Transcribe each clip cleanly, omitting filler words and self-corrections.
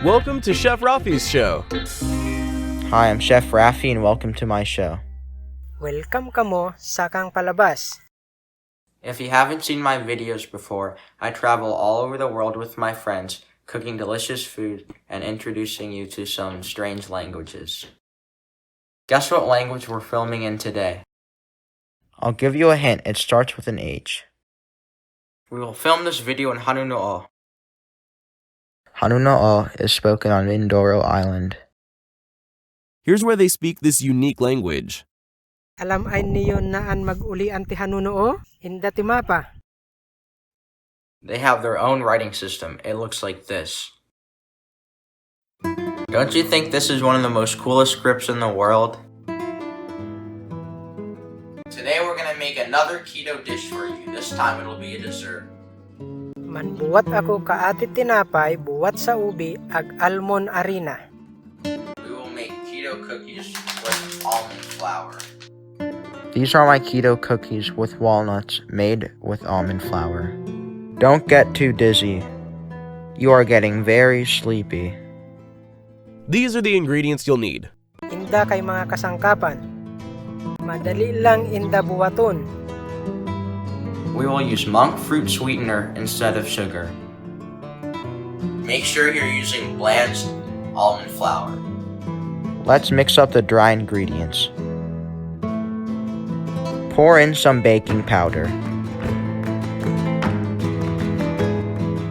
Welcome to Chef Rafi's show. Hi, I'm Chef Rafi and welcome to my show. Welcome kamo sa kang palabas. If you haven't seen my videos before, I travel all over the world with my friends, cooking delicious food and introducing you to some strange languages. Guess what language we're filming in today? I'll give you a hint. It starts with an H. We will film this video in Hanuno'o. Hanuno'o is spoken on Mindoro Island. Here's where they speak this unique language. Alam ay niyo naan mag-ulian ti Hanuno'o? Hinda ti mapa. They have their own writing system. It looks like this. Don't you think this is one of the most coolest scripts in the world? Today we're gonna make another keto dish for you. This time it'll be a dessert. Manbuwat ako kaati tinapay buwat sa ubi ag almond arena. We will make keto cookies with almond flour. These are my keto cookies with walnuts made with almond flour. Don't get too dizzy. You are getting very sleepy. These are the ingredients you'll need. Inda kay mga kasangkapan. Madali lang inda buwaton. We will use monkfruit sweetener instead of sugar. Make sure you're using blanched almond flour. Let's mix up the dry ingredients. Pour in some baking powder.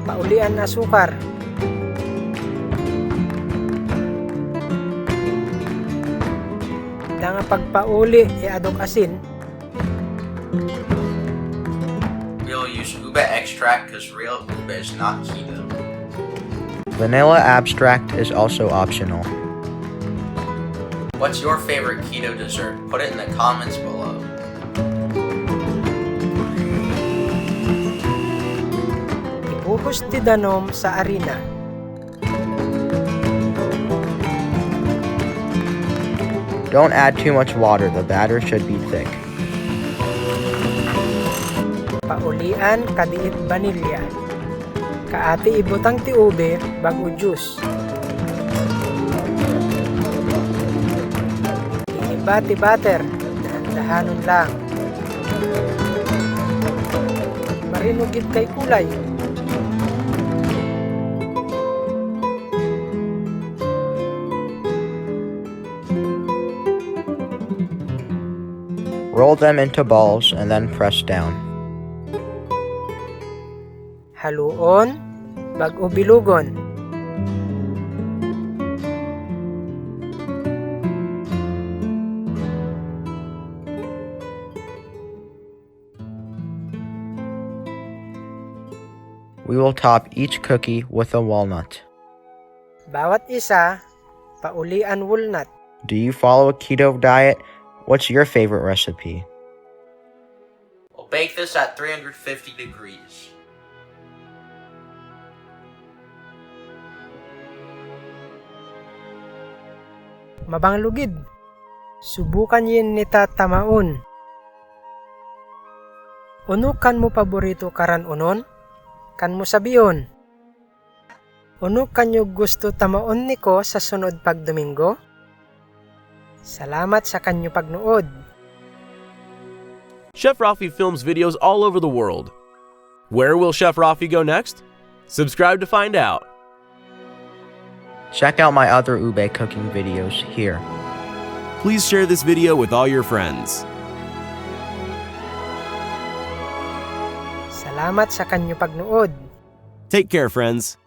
Paulian asukar. Nga pagpauli adok asin. We'll use ube extract because real ube is not keto. Vanilla abstract is also optional. What's your favorite keto dessert? Put it in the comments below. Ibuhos ti danom sa arena. Don't add too much water. The batter should be thick. Paulian kadiit vanilya. Kaati ibutang ti ube bago juice. Iiba ti butter. Dahan-dahanon lang. Marinugid kay kulay. Roll them into balls and then press down. Haluon, bago bilugon. We will top each cookie with a walnut. Bawat isa, paulian walnut. Do you follow a keto diet? What's your favorite recipe? We'll bake this at 350 degrees. Mabanglugid. Subukan yin nita tamaon. Uno kan mo paborito karan unon? Kan mo sabiyon? Uno kanyo gusto tamaon niko sa sunod pag Domingo? Salamat sa kanyo pagnood. Chef Rafi films videos all over the world. Where will Chef Rafi go next? Subscribe to find out. Check out my other ube cooking videos here. Please share this video with all your friends. Salamat sa kanyo pagnood. Take care, friends.